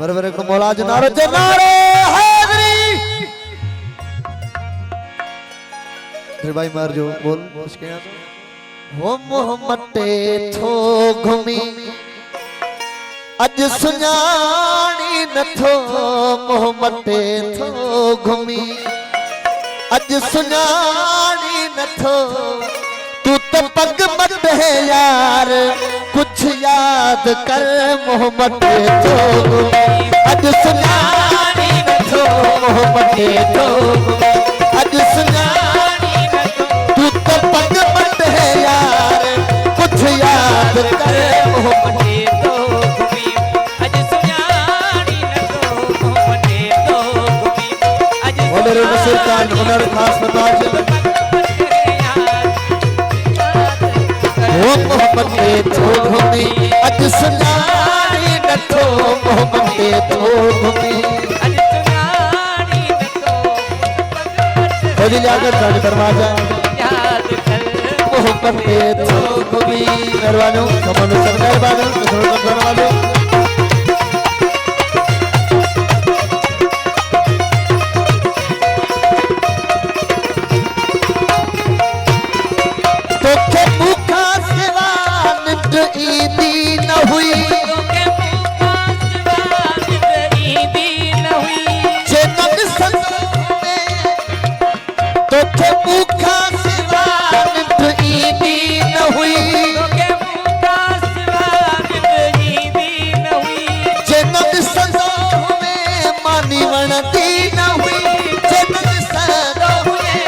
बरबर को मौला जनारो जनारो हैदरी फिर भाई मार जो बोल उसके हो मोहम्मद थो घुमी अज सुञाणी नथो मोहम्मद थो घुमी अज सुञाणी नथो तू तो पग मत है यार कुछ याद कर मोहम्मद तो अज सुञाणी नथो मोहम्मद तो अज सुञाणी नथो तू तो पग मत है यार कुछ याद कर मोहम्मद तो अज सुञाणी नथो मोहम्मद तो बोले नसीर खान हुनर खास बताज मोहम्मद थो घुमी अज सुञाणी नथो मोहम्मद थो घुमी अज सुञाणी नथो खोली जाकर साढ़े दरवाजा याद कर मोहम्मद थो घुमी मेहरबानो कमानो सब मेहरबानो करने वाले ईदी न हुई जनक संगे तो के मुखा सिवा ईदी न हुई जनक संगे में मानी वणती न हुई जनक संगे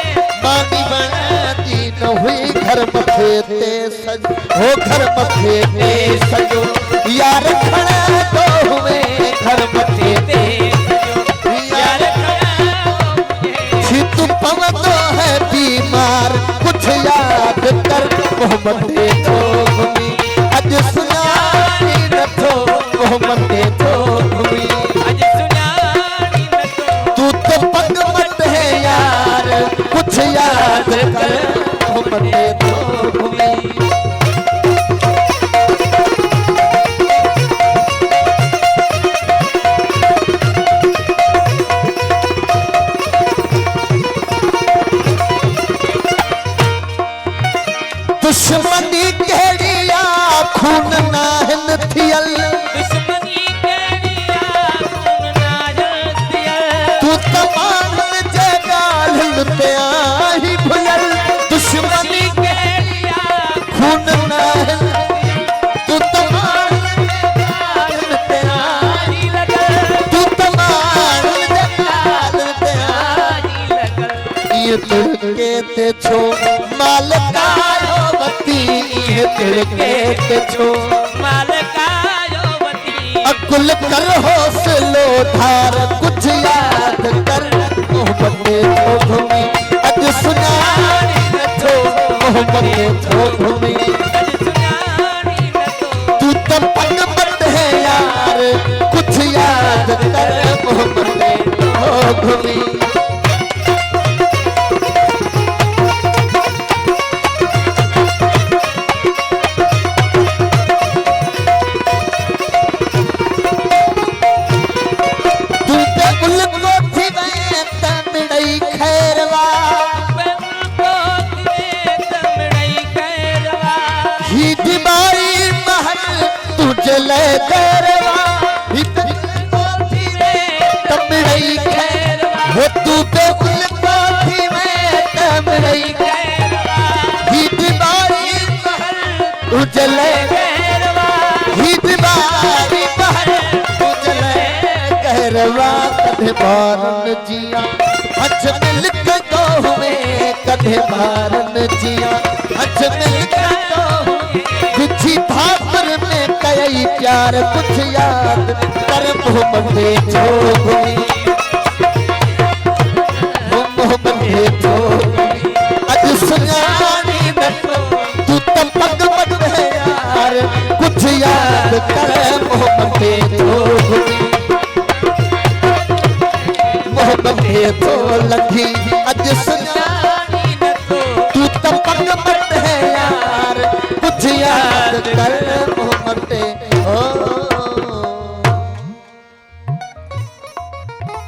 मानी वणती न हुई घर मथे ते सज हो घर मथे ते सजो यार खड़ा तो हुए घर मथे ते सजो यार खड़ा तू पवतो है बीमार कुछ याद कर मोहम्मद तो घुमी अज सुञाणी नथो मोहम्मद तो घुमी अज सुञाणी नथो तू तो पग मत है यार कुछ याद कर मोहम्मद तो घुमी दुश्मनी केड़िया खून नाहन थियल दुश्मनी केड़िया खून नाहन थियल तू तमाम जगाल ते आही भुयल दुश्मनी केड़िया खून नाहन तू तमाम जगाल ते आही लगल तू तमाम जगाल ते आही लगल ये तिड़के ते छो मालका तिड़के के छो मालकायोवती अकुल कर हौसलो धार कुछ याद कर मोहम्मद थो घुमी अज सुञाणी नथो मोहम्मद थो घुमी अज सुञाणी नथो तू तो पग मत है यार कुछ याद कर मोहम्मद थो घुमी चले करवा तमड़ई खैरवा हो तू पे गुल पाथी में तमड़ई खैरवा ही दीवारी महल तू चले करवा ही दीवारी महल तू चले करवा कदे बारन जिया हज मिल के तो हुए कदे बारन जिया हज मिल के तो बिछी थापर में कई प्यार कुछ याद कर मोहम्मद थो घुमी मोहम्मद थो अज सुञाणी नथो तू तो पग मत है यार कुछ याद कर मोहम्मद थो घुमी मोहम्मद थो लगी अज सुञाणी